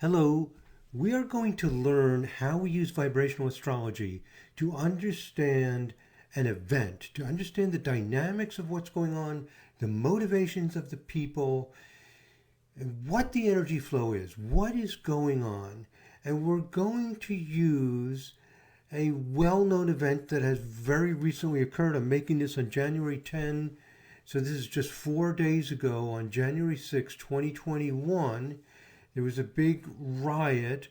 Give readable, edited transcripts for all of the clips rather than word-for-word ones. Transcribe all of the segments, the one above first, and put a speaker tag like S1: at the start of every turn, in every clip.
S1: Hello, we are going to learn how we use vibrational astrology to understand an event, to understand the dynamics of what's going on, the motivations of the people, and what the energy flow is, what is going on. And we're going to use a well-known event that has very recently occurred. I'm making this on January 10. So this is just 4 days ago on January 6, 2021. There was a big riot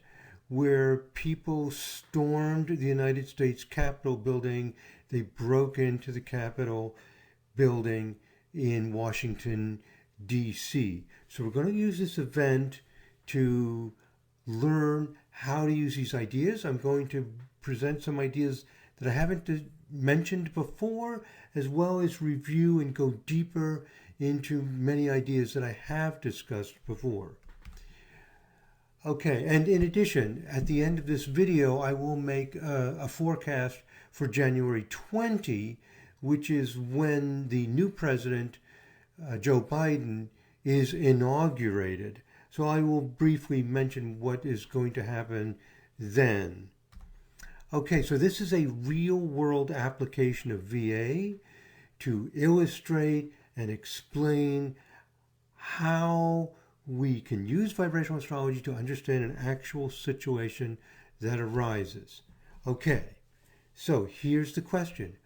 S1: where people stormed the United States Capitol building. They broke into the Capitol building in Washington, D.C. So we're going to use this event to learn how to use these ideas. I'm going to present some ideas that I haven't mentioned before, as well as review and go deeper into many ideas that I have discussed before. Okay, and in addition, at the end of this video, I will make a forecast for January 20, which is when the new president, Joe Biden, is inaugurated. So I will briefly mention what is going to happen then. Okay, so this is a real-world application of VA to illustrate and explain how we can use vibrational astrology to understand an actual situation that arises. Okay, so here's the question.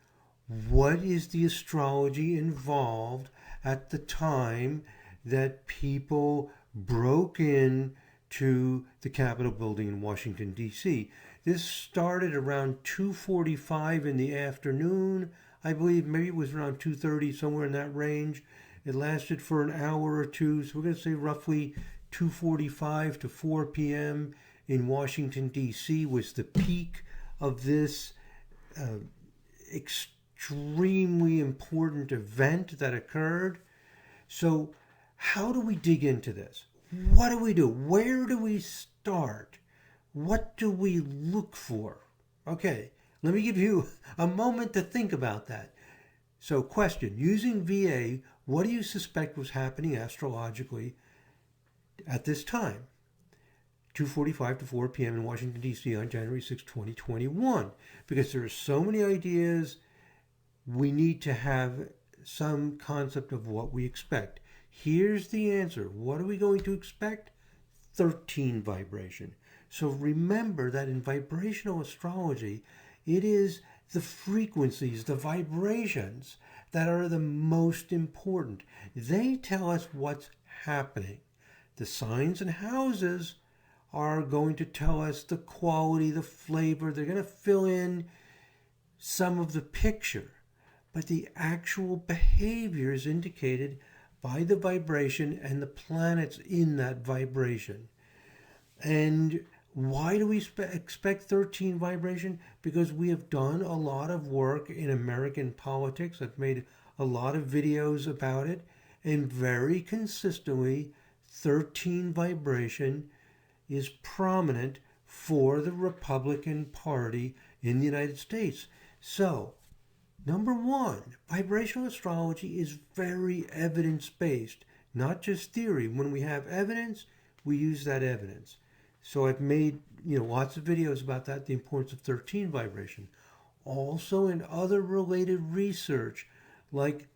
S1: What is the astrology involved at the time that people broke in to the Capitol building in Washington, D.C.? This started around 2:45 in the afternoon. I believe maybe it was around 2:30, somewhere in that range. It lasted for an hour or two, so we're going to say roughly 2:45 to 4 p.m. in Washington, D.C. was the peak of this extremely important event that occurred. So how do we dig into this? What do we do? Where do we start? What do we look for? Okay, let me give you a moment to think about that. So question, using VA, what do you suspect was happening astrologically at this time? 2:45 to 4 p.m. in Washington, D.C. on January 6, 2021. Because there are so many ideas, we need to have some concept of what we expect. Here's the answer. What are we going to expect? 13 vibration. So remember that in vibrational astrology, it is the frequencies, the vibrations that are the most important. They tell us what's happening. The signs and houses are going to tell us the quality, the flavor. They're going to fill in some of the picture. But the actual behavior is indicated by the vibration and the planets in that vibration. And why do we expect 13 vibration? Because we have done a lot of work in American politics. I've made a lot of videos about it. And very consistently, 13 vibration is prominent for the Republican Party in the United States. So, number one, vibrational astrology is very evidence-based, not just theory. When we have evidence, we use that evidence. So I've made lots of videos about that, the importance of 13 vibration. Also in other related research, like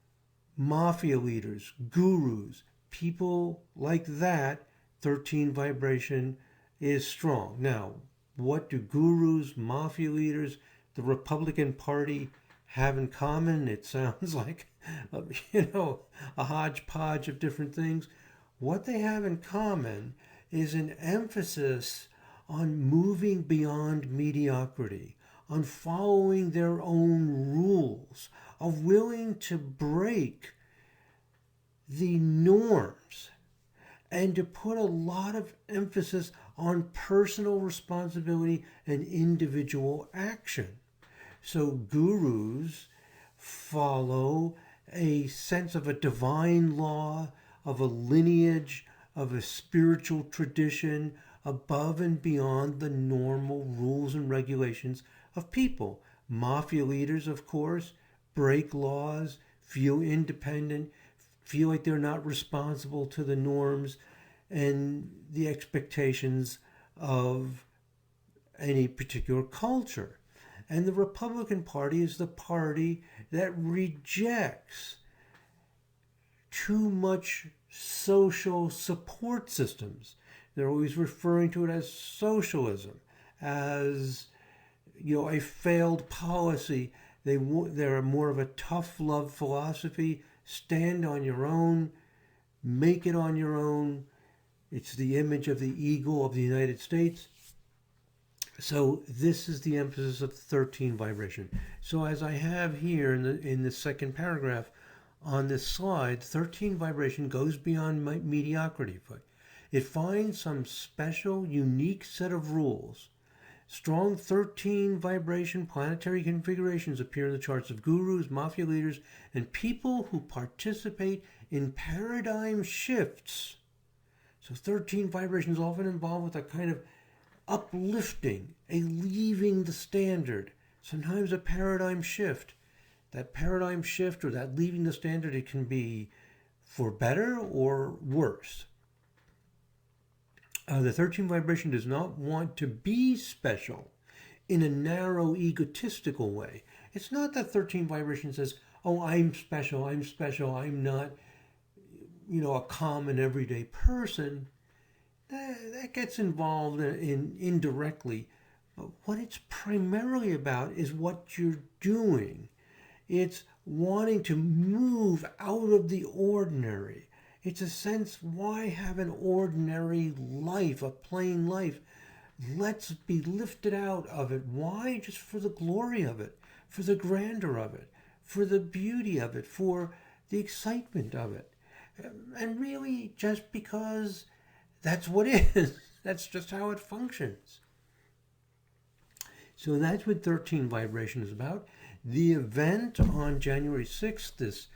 S1: mafia leaders, gurus, people like that, 13 vibration is strong. Now, what do gurus, mafia leaders, the Republican Party have in common? It sounds like, a hodgepodge of different things. What they have in common is an emphasis on moving beyond mediocrity, on following their own rules, of willing to break the norms, and to put a lot of emphasis on personal responsibility and individual action. So gurus follow a sense of a divine law, of a lineage, of a spiritual tradition above and beyond the normal rules and regulations of people. Mafia leaders, of course, break laws, feel independent, feel like they're not responsible to the norms. and the expectations of any particular culture. And the Republican Party is the party that rejects too much social support systems. They're always referring to it as socialism, as a failed policy. They're more of a tough love philosophy. Stand on your own, make it on your own. It's the image of the eagle of the United States. So this is the emphasis of 13 vibration. So as I have here in the second paragraph on this slide, 13 vibration goes beyond mediocrity. It finds some special, unique set of rules. Strong 13 vibration planetary configurations appear in the charts of gurus, mafia leaders, and people who participate in paradigm shifts. So 13 vibration is often involved with a kind of uplifting, a leaving the standard, sometimes a paradigm shift. That paradigm shift or that leaving the standard, it can be for better or worse. The 13 vibration does not want to be special in a narrow, egotistical way. It's not that 13 vibration says, oh, I'm special, I'm not, a common everyday person. That gets involved in indirectly. But what it's primarily about is what you're doing. It's wanting to move out of the ordinary. It's a sense, why have an ordinary life, a plain life? Let's be lifted out of it. Why? Just for the glory of it, for the grandeur of it, for the beauty of it, for the excitement of it. And really just because that's what it is. That's just how it functions. So that's what 13 vibration is about. The event on January 6th, this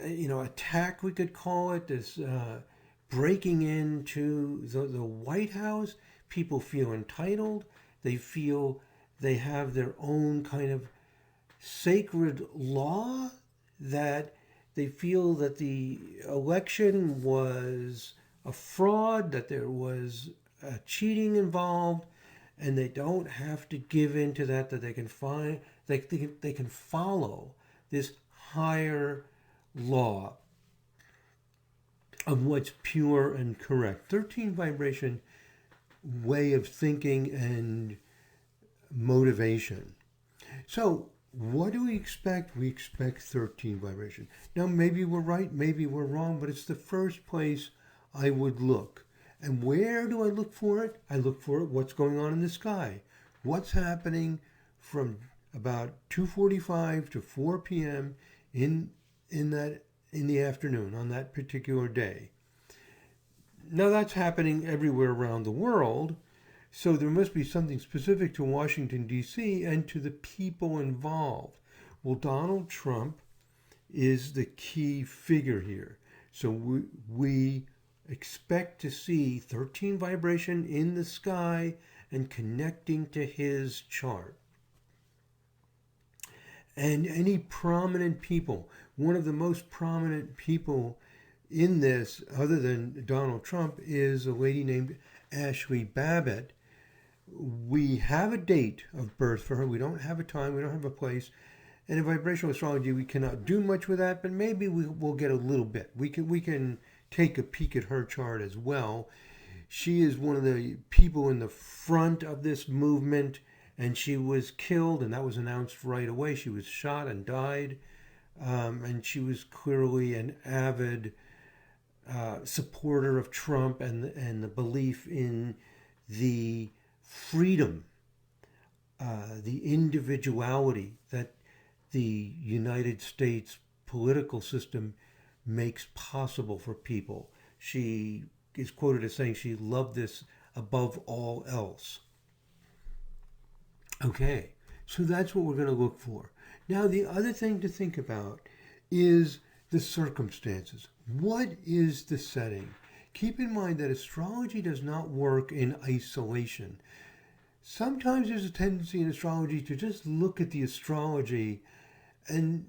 S1: attack, we could call it, this breaking into the White House. People feel entitled. They feel they have their own kind of sacred law, that they feel that the election was a fraud, that there was cheating involved, and they don't have to give in to that they can find, they can follow this higher law of what's pure and correct. 13 vibration way of thinking and motivation. So what do we expect? We expect 13 vibration. Now maybe we're right, maybe we're wrong, but it's the first place I would look. And where do I look for it? I look for it, what's going on in the sky. What's happening from about 2:45 to 4 p.m. in the afternoon on that particular day. Now that's happening everywhere around the world, so there must be something specific to Washington, D.C. and to the people involved. Well, Donald Trump is the key figure here. So we expect to see 13 vibration in the sky and connecting to his chart. And any prominent people, one of the most prominent people in this, other than Donald Trump, is a lady named Ashley Babbitt. We have a date of birth for her. We don't have a time. We don't have a place. And in vibrational astrology, we cannot do much with that, but maybe we'll get a little bit. We can take a peek at her chart as well. She is one of the people in the front of this movement, and she was killed, and that was announced right away. She was shot and died, and she was clearly an avid supporter of Trump and the belief in the freedom, the individuality that the United States political system makes possible for people. She is quoted as saying she loved this above all else. Okay, so that's what we're going to look for. Now, the other thing to think about is the circumstances. What is the setting? Keep in mind that astrology does not work in isolation. Sometimes there's a tendency in astrology to just look at the astrology and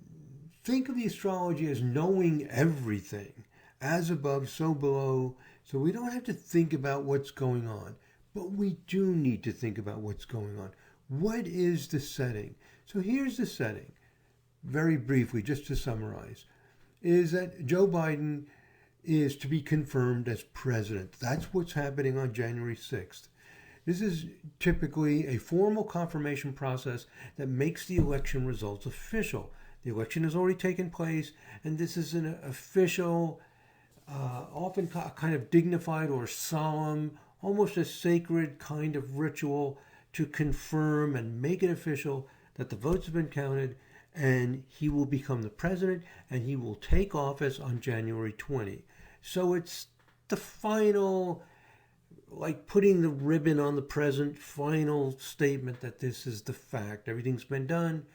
S1: think of the astrology as knowing everything, as above, so below. So we don't have to think about what's going on, but we do need to think about what's going on. What is the setting? So here's the setting, very briefly, just to summarize, is that Joe Biden is to be confirmed as president. That's what's happening on January 6th. This is typically a formal confirmation process that makes the election results official. The election has already taken place, and this is an official, often kind of dignified or solemn, almost a sacred kind of ritual to confirm and make it official that the votes have been counted, and he will become the president, and he will take office on January 20. So it's the final, like putting the ribbon on the present, final statement that this is the fact. Everything's been done.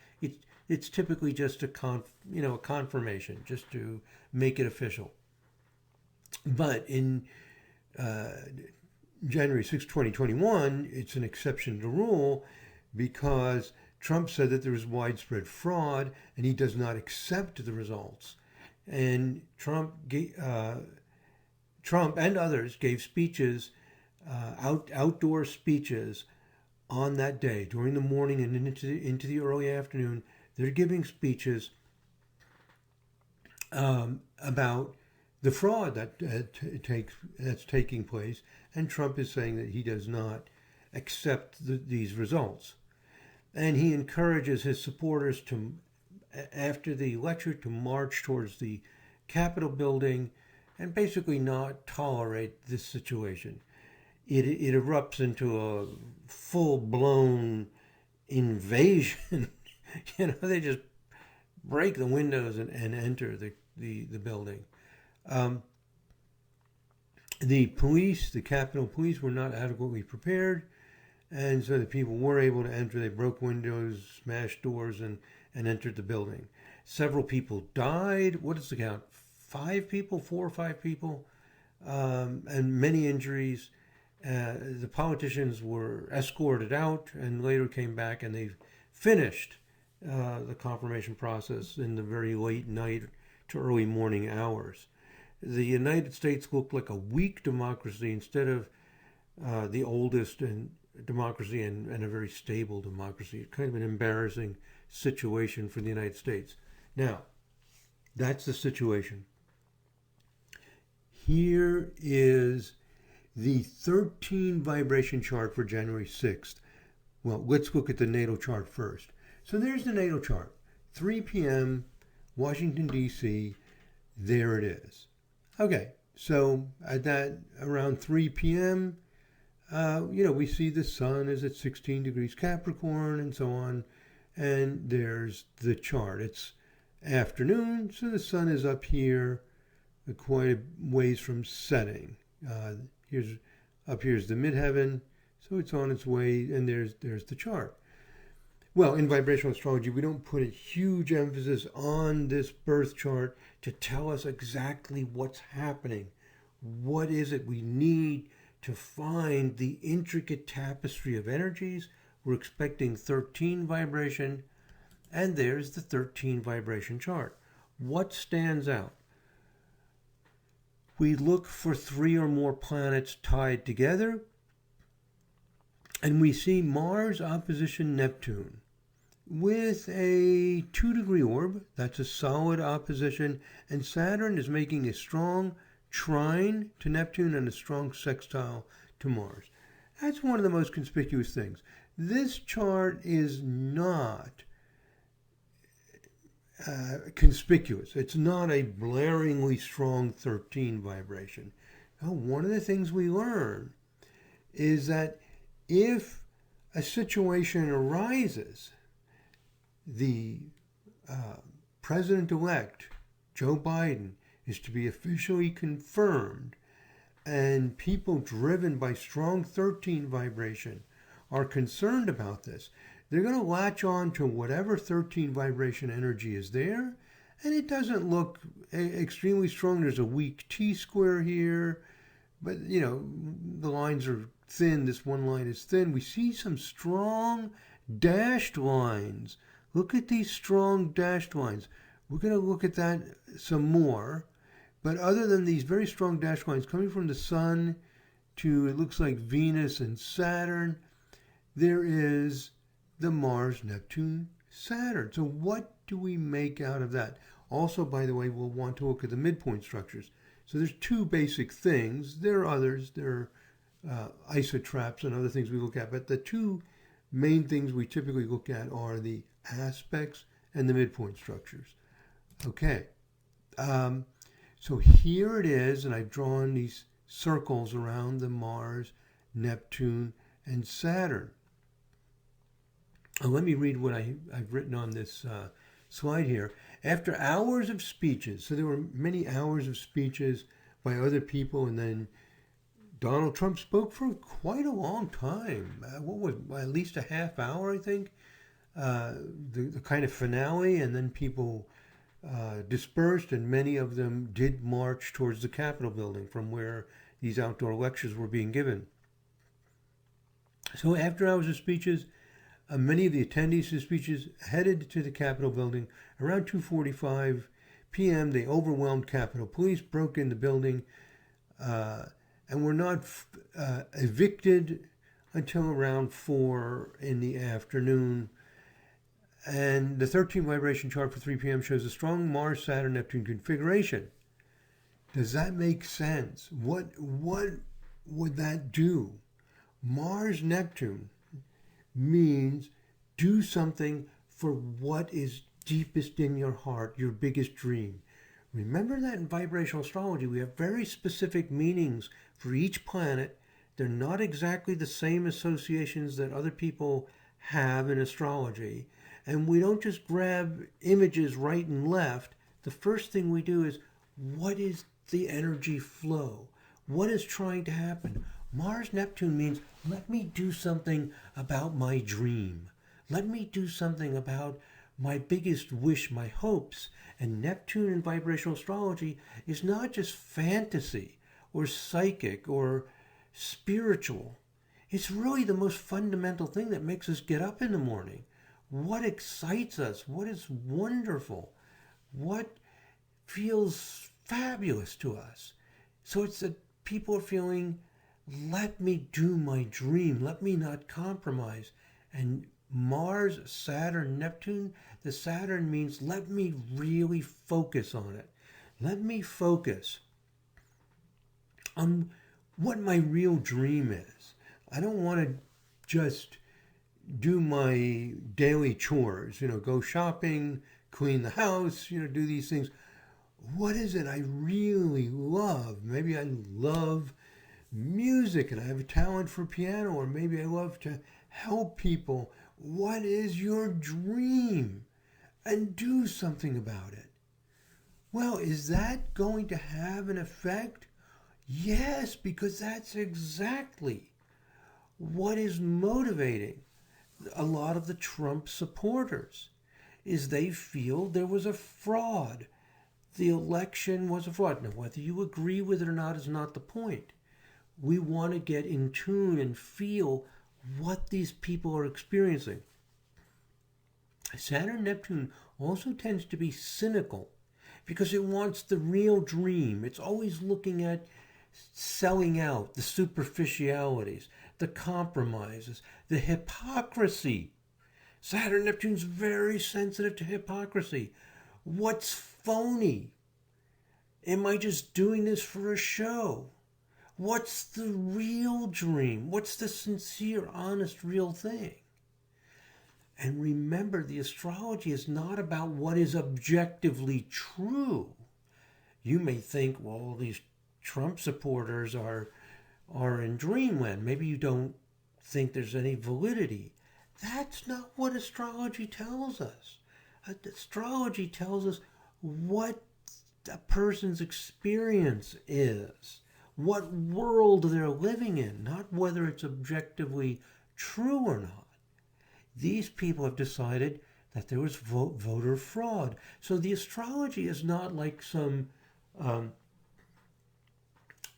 S1: It's typically just a confirmation, just to make it official. But in January 6, 2021, it's an exception to the rule because Trump said that there was widespread fraud and he does not accept the results. And Trump and others gave speeches, outdoor speeches on that day, during the morning and into the early afternoon. They're giving speeches about the fraud that's taking place, and Trump is saying that he does not accept these results. And he encourages his supporters to, after the lecture, to march towards the Capitol building and basically not tolerate this situation. It erupts into a full-blown invasion. They just break the windows and enter the building. The police, the Capitol Police, were not adequately prepared, and so the people were able to enter. They broke windows, smashed doors, and entered the building. Several people died. What is the count? 5 people, 4 or 5 people, and many injuries. The politicians were escorted out and later came back, and they finished the confirmation process in the very late night to early morning hours. The United States looked like a weak democracy instead of the oldest democracy and a very stable democracy. Kind of an embarrassing situation for the United States. Now, that's the situation. Here is the 13 vibration chart for January 6th. Well, let's look at the natal chart first. So there's the natal chart. 3 p.m., Washington, D.C., there it is. Okay, so at that around 3 p.m., we see the sun is at 16 degrees Capricorn and so on. And there's the chart. It's afternoon, so the sun is up here quite a ways from setting. Here's the midheaven, so it's on its way, and there's the chart. Well, in vibrational astrology, we don't put a huge emphasis on this birth chart to tell us exactly what's happening. What is it we need to find the intricate tapestry of energies? We're expecting 13 vibration, and there's the 13 vibration chart. What stands out? We look for 3 or more planets tied together, and we see Mars opposition Neptune with a 2-degree orb. That's a solid opposition, and Saturn is making a strong trine to Neptune and a strong sextile to Mars. That's one of the most conspicuous things. This chart is not conspicuous. It's not a blaringly strong 13 vibration. Now, one of the things we learn is that if a situation arises, the president-elect, Joe Biden, is to be officially confirmed, and people driven by strong 13 vibration are concerned about this, they're going to latch on to whatever 13 vibration energy is there, and it doesn't look extremely strong. There's a weak T-square here, but, the lines are thin. This one line is thin. We see some strong dashed lines. Look at these strong dashed lines. We're going to look at that some more, But other than these very strong dash lines coming from the sun to, it looks like Venus and Saturn, there is the Mars, Neptune, Saturn. So what do we make out of that? Also, by the way, we'll want to look at the midpoint structures. So there's two basic things. There are others. There are isotraps and other things we look at. But the two main things we typically look at are the aspects and the midpoint structures. Okay. So here it is, and I've drawn these circles around the Mars, Neptune, and Saturn. Let me read what I've written on this slide here. After hours of speeches, so there were many hours of speeches by other people, and then Donald Trump spoke for quite a long time. What was at least a half hour, I think, the kind of finale, and then people dispersed, and many of them did march towards the Capitol building from where these outdoor lectures were being given. So after hours of speeches, many of the attendees to the speeches headed to the Capitol building. Around 2:45 p.m., they overwhelmed Capitol Police, broke in the building, and were not evicted until around 4 in the afternoon. And the 13 vibration chart for 3 p.m. shows a strong Mars, Saturn, Neptune configuration. Does that make sense? What would that do? Mars, Neptune means do something for what is deepest in your heart, your biggest dream. Remember that in vibrational astrology, we have very specific meanings for each planet. They're not exactly the same associations that other people have in astrology. And we don't just grab images right and left. The first thing we do is, what is the energy flow? What is trying to happen? Mars Neptune means, let me do something about my dream. Let me do something about my biggest wish, my hopes. And Neptune in vibrational astrology is not just fantasy or psychic or spiritual. It's really the most fundamental thing that makes us get up in the morning. What excites us? What is wonderful? What feels fabulous to us? So it's that people are feeling, let me do my dream. Let me not compromise. And Mars, Saturn, Neptune, the Saturn means let me really focus on it. Let me focus on what my real dream is. I don't want to just do my daily chores, go shopping, clean the house, do these things. What is it I really love? Maybe I love music and I have a talent for piano, or maybe I love to help people. What is your dream? And do something about it. Well, is that going to have an effect? Yes, because that's exactly what is motivating a lot of the Trump supporters, is they feel there was a fraud. The election was a fraud. Now, whether you agree with it or not is not the point. We want to get in tune and feel what these people are experiencing. Saturn Neptune also tends to be cynical because it wants the real dream. It's always looking at selling out, the superficialities, the compromises, the hypocrisy. Saturn Neptune's very sensitive to hypocrisy. What's phony? Am I just doing this for a show? What's the real dream? What's the sincere, honest, real thing? And remember, the astrology is not about what is objectively true. You may think, well, these Trump supporters are in dreamland. Maybe you don't think there's any validity. That's not what astrology tells us. Astrology tells us what a person's experience is, what world they're living in, not whether it's objectively true or not. These people have decided that there was voter fraud. So the astrology is not like some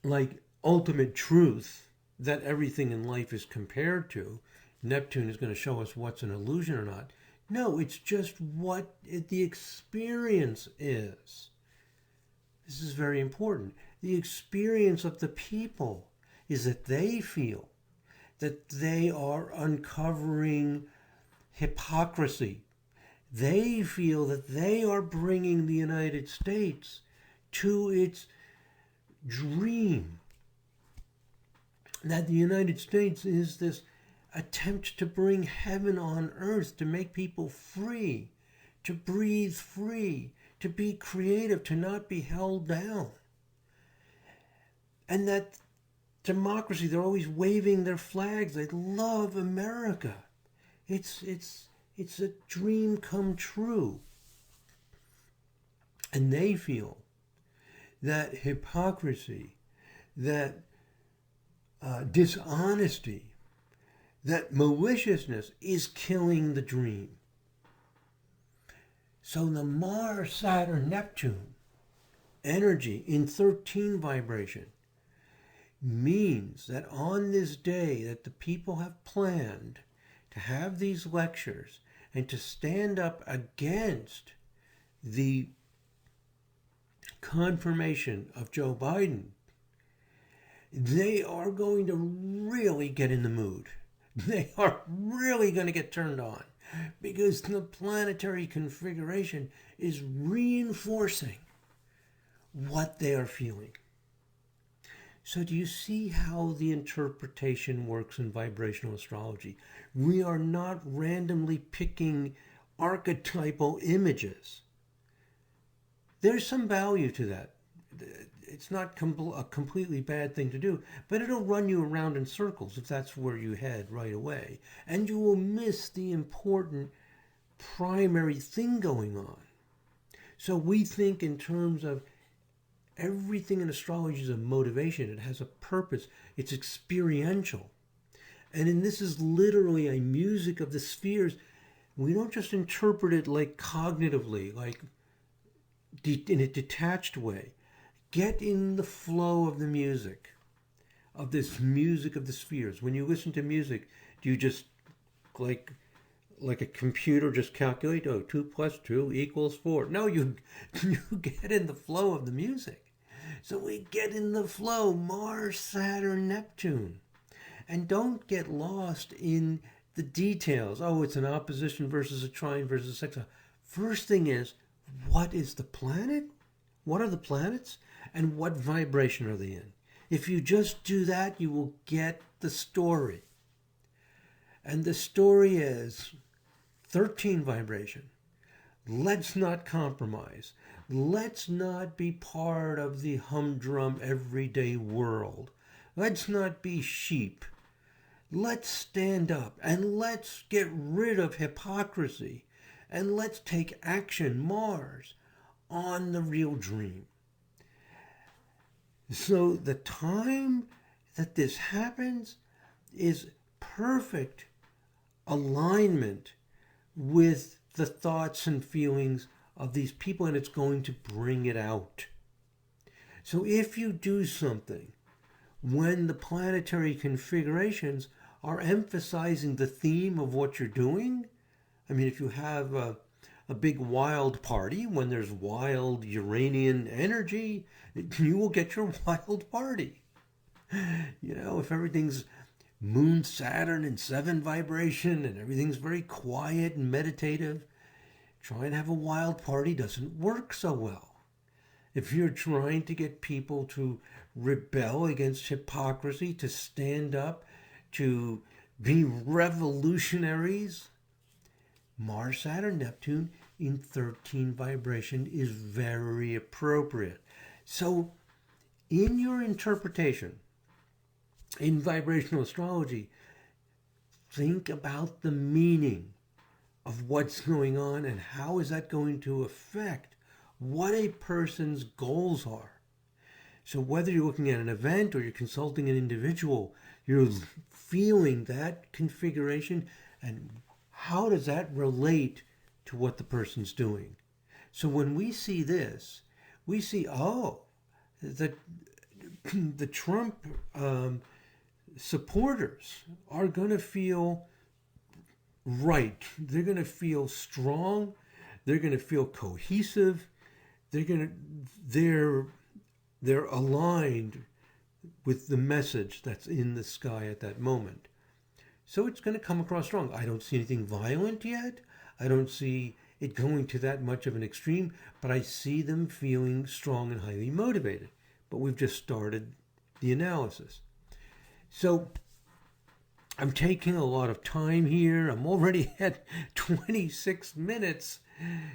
S1: like ultimate truth that everything in life is compared to. Neptune is going to show us what's an illusion or not. No, it's just what the experience is. this is very important. The experience of the people is that they feel that they are uncovering hypocrisy. They feel that they are bringing the United States to its dream. That the United States is this attempt to bring heaven on earth, to make people free, to breathe free, to be creative, to not be held down. And that democracy, they're always waving their flags. They love America. It's a dream come true. And they feel that hypocrisy, that dishonesty, that maliciousness is killing the dream. So the Mars, Saturn, Neptune energy in 13 vibration means that on this day that the people have planned to have these lectures and to stand up against the confirmation of Joe Biden, they are going to really get in the mood. They are really going to get turned on because the planetary configuration is reinforcing what they are feeling. So do you see how the interpretation works in vibrational astrology? We are not randomly picking archetypal images. There's some value to that. It's not a completely bad thing to do, but it'll run you around in circles if that's where you head right away. And you will miss the important primary thing going on. So we think in terms of everything in astrology is a motivation. It has a purpose. It's experiential. And this is literally a music of the spheres. We don't just interpret it like cognitively, like in a detached way. Get in the flow of the music, of this music of the spheres. When you listen to music, do you just, like a computer, just calculate, 2 plus 2 equals 4? No, you get in the flow of the music. So we get in the flow, Mars, Saturn, Neptune. And don't get lost in the details. Oh, it's an opposition versus a trine versus a sextile. First thing is, what is the planet? What are the planets? And what vibration are they in? If you just do that, you will get the story. And the story is 13 vibration. Let's not compromise. Let's not be part of the humdrum everyday world. Let's not be sheep. Let's stand up and let's get rid of hypocrisy. And let's take action, Mars, on the real dream. So the time that this happens is perfect alignment with the thoughts and feelings of these people, and it's going to bring it out. So if you do something when the planetary configurations are emphasizing the theme of what you're doing, I mean, if you have a big wild party, when there's wild Uranian energy, you will get your wild party. If everything's Moon, Saturn, and 7 vibration, and everything's very quiet and meditative, trying to have a wild party doesn't work so well. If you're trying to get people to rebel against hypocrisy, to stand up, to be revolutionaries, Mars, Saturn, Neptune in 13 vibration is very appropriate. So in your interpretation, in vibrational astrology, think about the meaning of what's going on and how is that going to affect what a person's goals are. So whether you're looking at an event or you're consulting an individual, you're feeling that configuration and how does that relate to what the person's doing. So when we see this, we see, the Trump supporters are going to feel right. They're going to feel strong. They're going to feel cohesive. They're they're aligned with the message that's in the sky at that moment. So it's going to come across strong. I don't see anything violent yet. I don't see it going to that much of an extreme, but I see them feeling strong and highly motivated. But we've just started the analysis. So I'm taking a lot of time here. I'm already at 26 minutes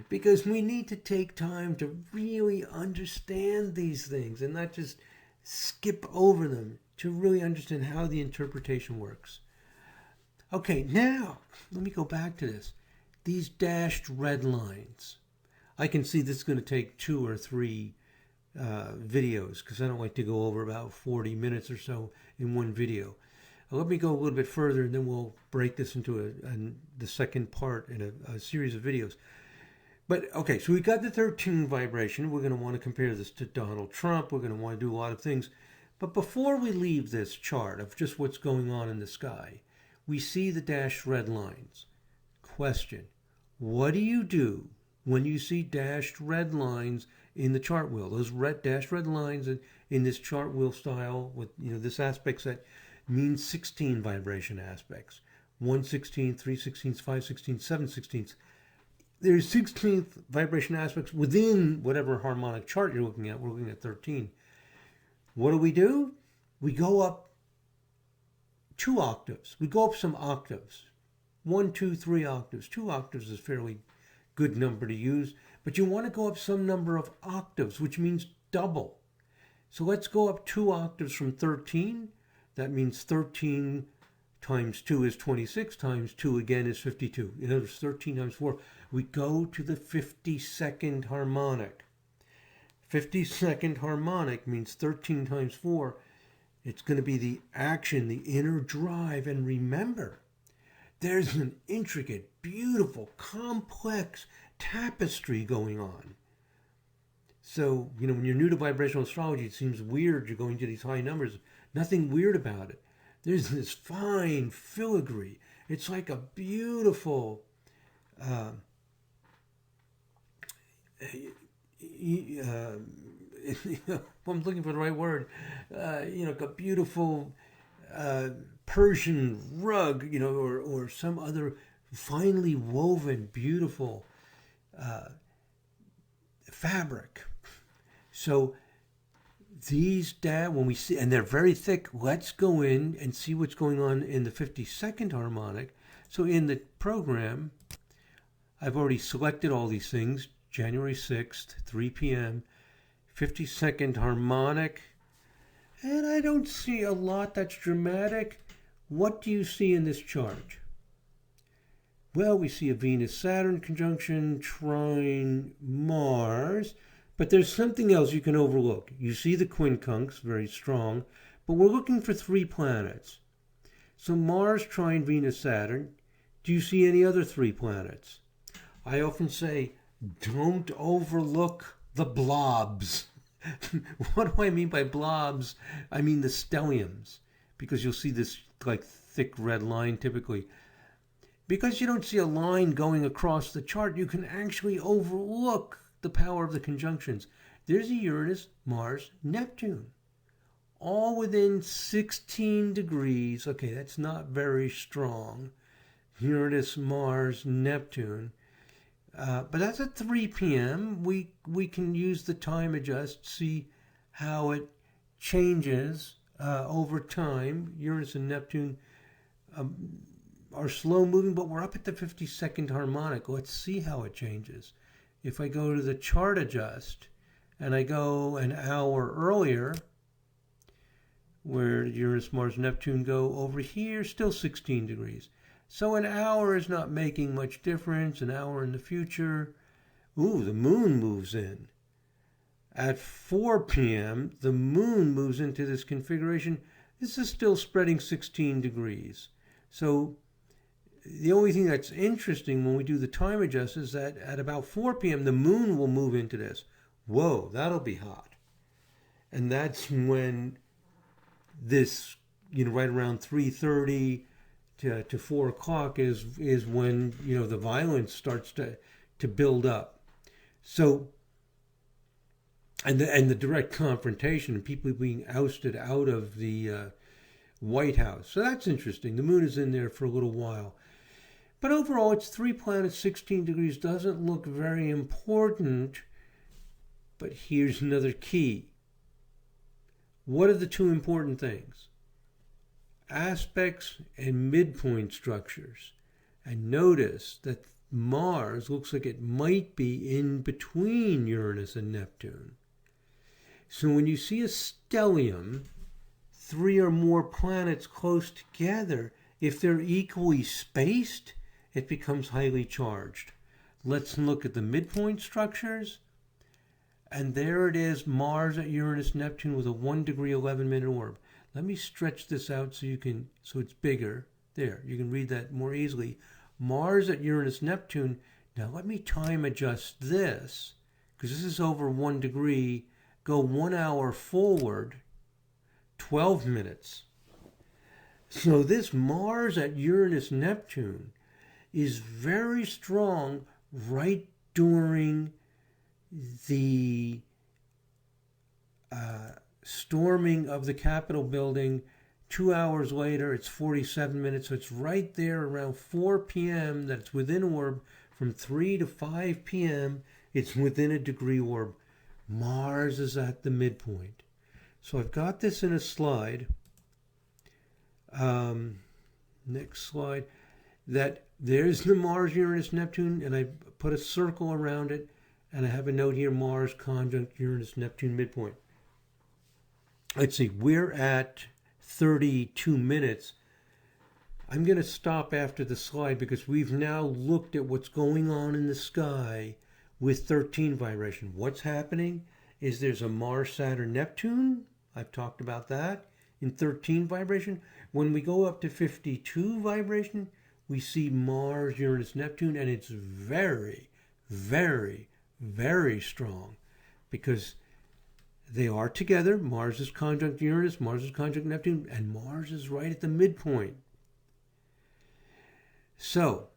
S1: because we need to take time to really understand these things and not just skip over them, to really understand how the interpretation works. Okay, now let me go back to this. These dashed red lines. I can see this is going to take 2 or 3 videos because I don't like to go over about 40 minutes or so in one video. Let me go a little bit further and then we'll break this into the second part in a series of videos. But okay, so we got the 13 vibration. We're going to want to compare this to Donald Trump. We're going to want to do a lot of things. But before we leave this chart of just what's going on in the sky, we see the dashed red lines. Question: what do you do when you see dashed red lines in the chart wheel? Those dashed red lines in this chart wheel style with this aspect set means 16 vibration aspects. 1/16, 3/16, 5/16, 7/16. There's 16 vibration aspects within whatever harmonic chart you're looking at. We're looking at 13. What do? We go up 2 octaves. We go up some octaves. 1, 2, 3 octaves. 2 octaves is a fairly good number to use, but you want to go up some number of octaves, which means double. So let's go up 2 octaves from 13. That means 13 times 2 is 26, times 2 again is 52. In other words, 13 times 4. We go to the 52nd harmonic. 52nd harmonic means 13 times 4. It's going to be the action, the inner drive. And remember, there's an intricate, beautiful, complex tapestry going on. So, when you're new to vibrational astrology, it seems weird you're going to these high numbers. Nothing weird about it. There's this fine filigree. It's like a beautiful, I'm looking for the right word, a beautiful Persian rug, or some other finely woven, beautiful fabric. So these when we see, and they're very thick, let's go in and see what's going on in the 52nd harmonic. So in the program, I've already selected all these things. January 6th, 3 p.m., 52nd harmonic. And I don't see a lot that's dramatic. What do you see in this chart? Well, we see a Venus-Saturn conjunction, trine Mars, but there's something else you can overlook. You see the quincunx, very strong, but we're looking for 3 planets. So Mars, trine Venus-Saturn. Do you see any other 3 planets? I often say, don't overlook the blobs. What do I mean by blobs? I mean the stelliums, because you'll see this like thick red line typically. Because you don't see a line going across the chart, you can actually overlook the power of the conjunctions. There's a Uranus, Mars, Neptune, all within 16 degrees. Okay, that's not very strong. Uranus, Mars, Neptune. But that's at 3 p.m. We can use the time adjust, see how it changes over time. Uranus and Neptune are slow moving, but we're up at the 52nd harmonic. Let's see how it changes. If I go to the chart adjust and I go an hour earlier, where Uranus, Mars, Neptune go over here, still 16 degrees. So an hour is not making much difference. An hour in the future. Ooh, the moon moves in. At 4 p.m., the moon moves into this configuration. This is still spreading 16 degrees. So the only thing that's interesting when we do the time adjust is that at about 4 p.m., the moon will move into this. Whoa, that'll be hot. And that's when this, right around 3:30 to 4 o'clock is when, the violence starts to build up. So and the direct confrontation and people being ousted out of the White House. So that's interesting. The moon is in there for a little while. But overall, it's 3 planets, 16 degrees. Doesn't look very important. But here's another key. What are the two important things? Aspects and midpoint structures. And notice that Mars looks like it might be in between Uranus and Neptune. So when you see a stellium, 3 or more planets close together, if they're equally spaced, it becomes highly charged. Let's look at the midpoint structures. And there it is, Mars at Uranus, Neptune with a 1 degree 11 minute orb. Let me stretch this out so it's bigger. There, you can read that more easily. Mars at Uranus, Neptune. Now let me time adjust this, because this is over 1 degree. Go 1 hour forward, 12 minutes. So this Mars at Uranus, Neptune is very strong right during the storming of the Capitol building. 2 hours later, it's 47 minutes. So it's right there around 4 p.m. that it's within orb. From 3 to 5 p.m., it's within a degree orb. Mars is at the midpoint. So I've got this in a slide. Next slide. That there's the Mars, Uranus, Neptune, and I put a circle around it, and I have a note here, Mars conjunct Uranus, Neptune midpoint. Let's see, we're at 32 minutes. I'm going to stop after the slide because we've now looked at what's going on in the sky with 13 vibration. What's happening is there's a Mars, Saturn, Neptune. I've talked about that in 13 vibration. When we go up to 52 vibration, we see Mars, Uranus, Neptune, and it's very, very, very strong because they are together. Mars is conjunct Uranus, Mars is conjunct Neptune, and Mars is right at the midpoint. So,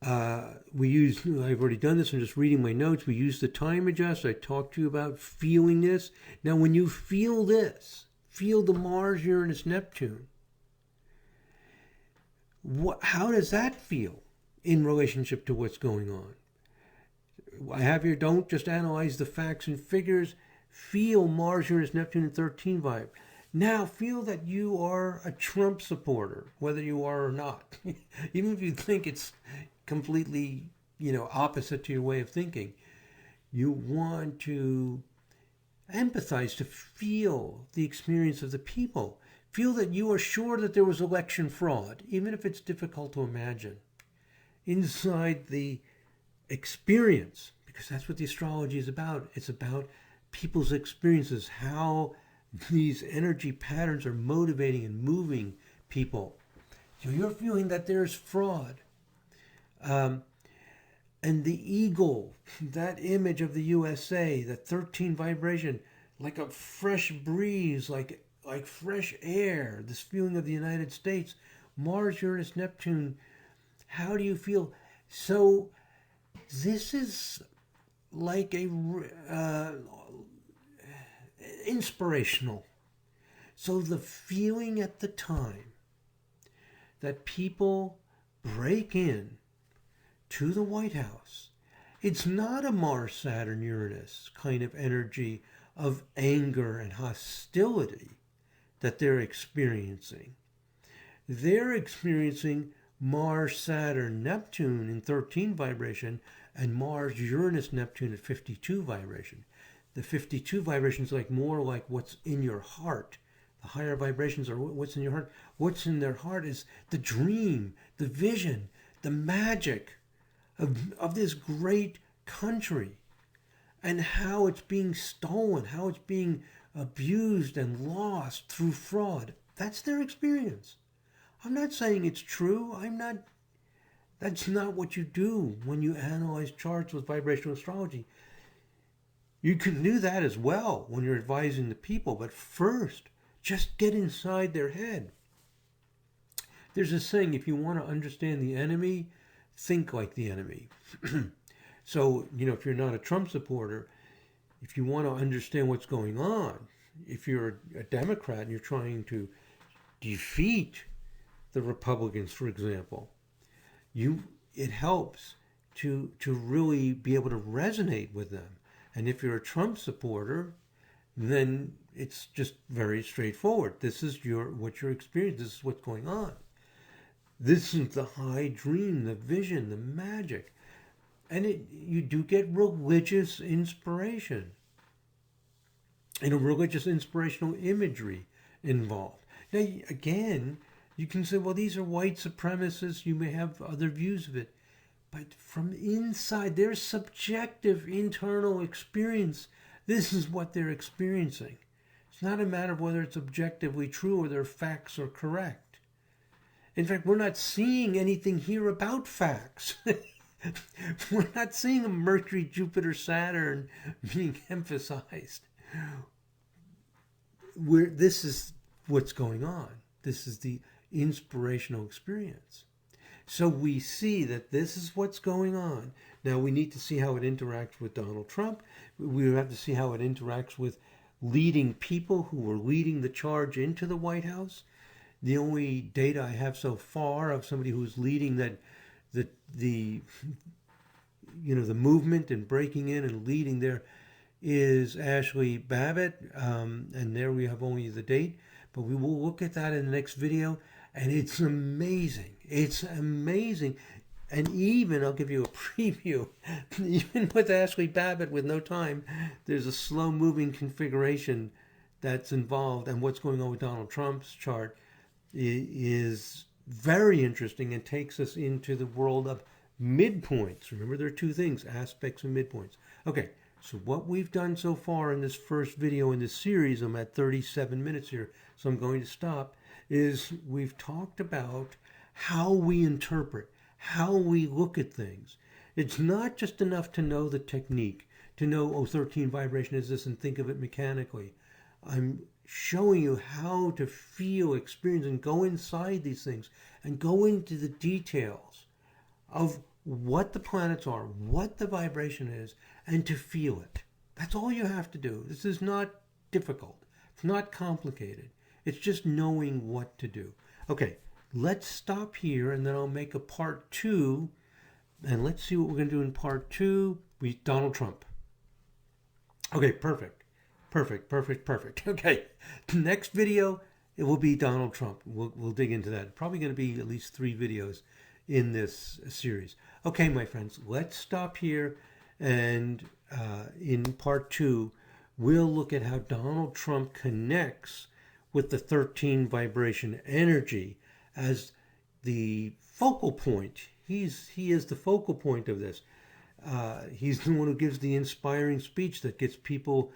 S1: I've already done this, I'm just reading my notes. We use the time adjust. I talked to you about feeling this. Now, when you feel this, feel the Mars, Uranus, Neptune, how does that feel in relationship to what's going on? I have here, don't just analyze the facts and figures. Feel Mars, Uranus, Neptune, and 13 vibe. Now feel that you are a Trump supporter, whether you are or not. Even if you think it's completely, opposite to your way of thinking. You want to empathize, to feel the experience of the people. Feel that you are sure that there was election fraud, even if it's difficult to imagine. Inside the experience, because that's what the astrology is about. It's about people's experiences, how these energy patterns are motivating and moving people. So you're feeling that there's fraud. And the eagle, that image of the USA, that 13 vibration, like a fresh breeze, like fresh air, this feeling of the United States, Mars, Uranus, Neptune, how do you feel? So this is like a inspirational. So the feeling at the time that people break in to the White House, it's not a Mars, Saturn, Uranus kind of energy of anger and hostility that they're experiencing. They're experiencing Mars, Saturn, Neptune in 13 vibration and Mars, Uranus, Neptune at 52 vibration. The 52 vibrations more like what's in your heart. The higher vibrations are what's in your heart. What's in their heart is the dream, the vision, the magic of this great country and how it's being stolen, how it's being abused and lost through fraud. That's their experience. I'm not saying it's true. That's not what you do when you analyze charts with vibrational astrology. You can do that as well when you're advising the people, but first, just get inside their head. There's a saying, if you want to understand the enemy, think like the enemy. So, if you're not a Trump supporter, if you want to understand what's going on, if you're a Democrat and you're trying to defeat the Republicans, for example, it helps to really be able to resonate with them. And if you're a Trump supporter, then it's just very straightforward. This is what you're experiencing. This is what's going on. This is the high dream, the vision, the magic. And you do get religious inspiration and a religious inspirational imagery involved. Now, again, you can say, well, these are white supremacists. You may have other views of it. But from inside, their subjective internal experience, this is what they're experiencing. It's not a matter of whether it's objectively true or their facts are correct. In fact, we're not seeing anything here about facts. We're not seeing a Mercury, Jupiter, Saturn being emphasized. This is what's going on. This is the inspirational experience. So we see that this is what's going on. Now we need to see how it interacts with Donald Trump. We have to see how it interacts with leading people who were leading the charge into the White House. The only data I have so far of somebody who's leading the movement and breaking in and leading there is Ashley Babbitt, and there we have only the date, but we will look at that in the next video, and it's amazing. It's amazing. And even, I'll give you a preview, even with Ashley Babbitt with no time, there's a slow-moving configuration that's involved, and what's going on with Donald Trump's chart is very interesting and takes us into the world of midpoints. Remember, there are two things, aspects and midpoints. Okay, so what we've done so far in this first video in this series, I'm at 37 minutes here, so I'm going to stop, is we've talked about how we interpret, how we look at things. It's not just enough to know the technique, to know, 13 vibration is this, and think of it mechanically. I'm showing you how to feel, experience, and go inside these things and go into the details of what the planets are, what the vibration is, and to feel it. That's all you have to do. This is not difficult. It's not complicated. It's just knowing what to do. Okay, let's stop here, and then I'll make a part 2, and let's see what we're going to do in part 2 with Donald Trump. Okay, perfect. Okay, next video, it will be Donald Trump. We'll dig into that. Probably going to be at least 3 videos in this series. Okay, my friends, let's stop here, and in part 2, we'll look at how Donald Trump connects with the 13 vibration energy as the focal point. He is the focal point of this. He's the one who gives the inspiring speech that gets people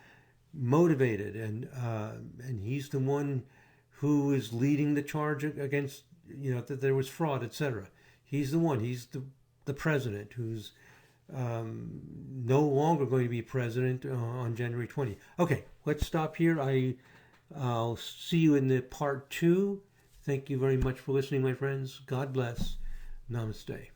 S1: motivated, and he's the one who is leading the charge against, that there was fraud, etc. He's the one. He's the president who's no longer going to be president on January 20. Okay, let's stop here. I'll see you in the part 2. Thank you very much for listening, my friends. God bless. Namaste.